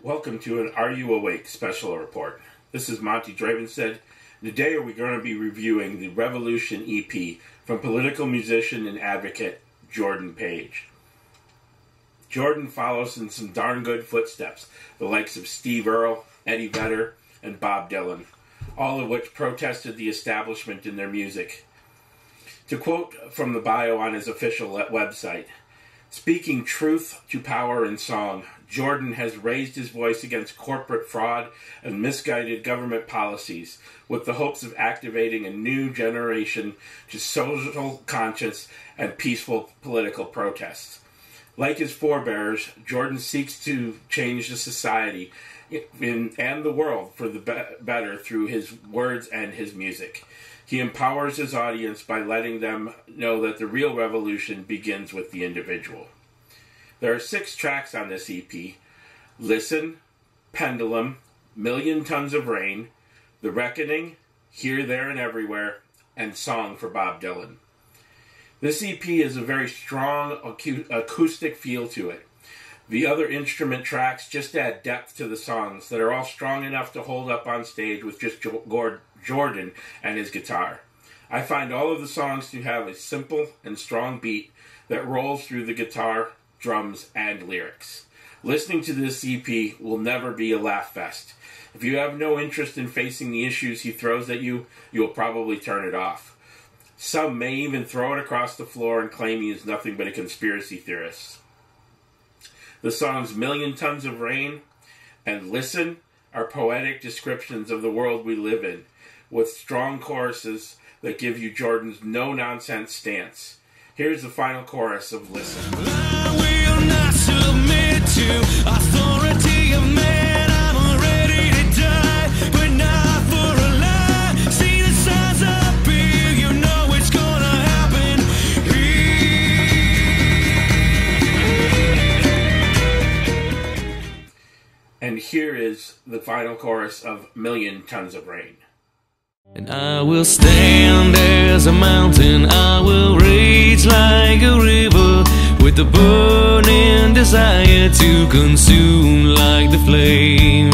Welcome to an Are You Awake special report. This is Monty Dravenstead. Today we're going to be reviewing the Revolution EP from political musician and advocate Jordan Page. Jordan follows in some darn good footsteps, the likes of Steve Earle, Eddie Vedder, and Bob Dylan, all of which protested the establishment in their music. To quote from the bio on his official website, "Speaking truth to power in song, Jordan has raised his voice against corporate fraud and misguided government policies with the hopes of activating a new generation to social conscience and peaceful political protests. Like his forebears, Jordan seeks to change the society and the world for the better through his words and his music. He empowers his audience by letting them know that the real revolution begins with the individual." There are 6 tracks on this EP: Listen, Pendulum, Million Tons of Rain, The Reckoning, Here, There, and Everywhere, and Song for Bob Dylan. This EP has a very strong acoustic feel to it. The other instrument tracks just add depth to the songs that are all strong enough to hold up on stage with just Jordan and his guitar. I find all of the songs to have a simple and strong beat that rolls through the guitar, drums, and lyrics. Listening to this EP will never be a laugh fest. If you have no interest in facing the issues he throws at you, you'll probably turn it off. Some may even throw it across the floor and claim he is nothing but a conspiracy theorist. The songs Million Tons of Rain and Listen are poetic descriptions of the world we live in, with strong choruses that give you Jordan's no-nonsense stance. Here's the final chorus of Listen. I will not submit to authority of man. I'm ready to die, but not for a lie. See the signs up here, you know it's gonna happen here. And here is the final chorus of Million Tons of Rain. And I will stand as a mountain, I will rage like a river, with the burning desire to consume like the flame,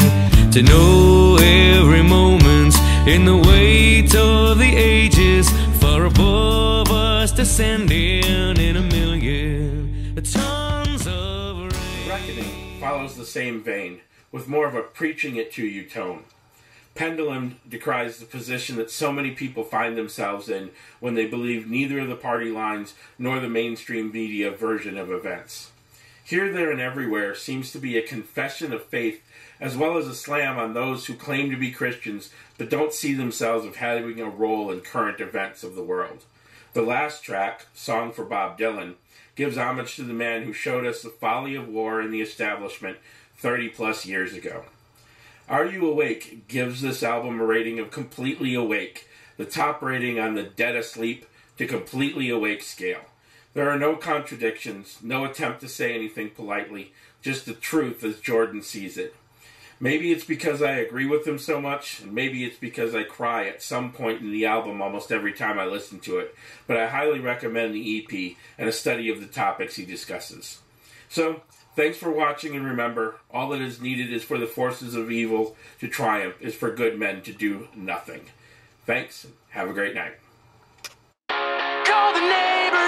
to know every moment in the weight of the ages, far above us descending in a million tons of rain. Reckoning follows the same vein, with more of a preaching it to you tone. Pendulum decries the position that so many people find themselves in when they believe neither of the party lines nor the mainstream media version of events. Here, There, and Everywhere seems to be a confession of faith as well as a slam on those who claim to be Christians but don't see themselves as having a role in current events of the world. The last track, Song for Bob Dylan, gives homage to the man who showed us the folly of war and the establishment 30-plus years ago. Are You Awake gives this album a rating of completely awake, the top rating on the dead asleep to completely awake scale. There are no contradictions, no attempt to say anything politely, just the truth as Jordan sees it. Maybe it's because I agree with him so much, and maybe it's because I cry at some point in the album almost every time I listen to it, but I highly recommend the EP and a study of the topics he discusses. So, thanks for watching, and remember, all that is needed is for the forces of evil to triumph, is for good men to do nothing. Thanks, and have a great night. Call the neighbor.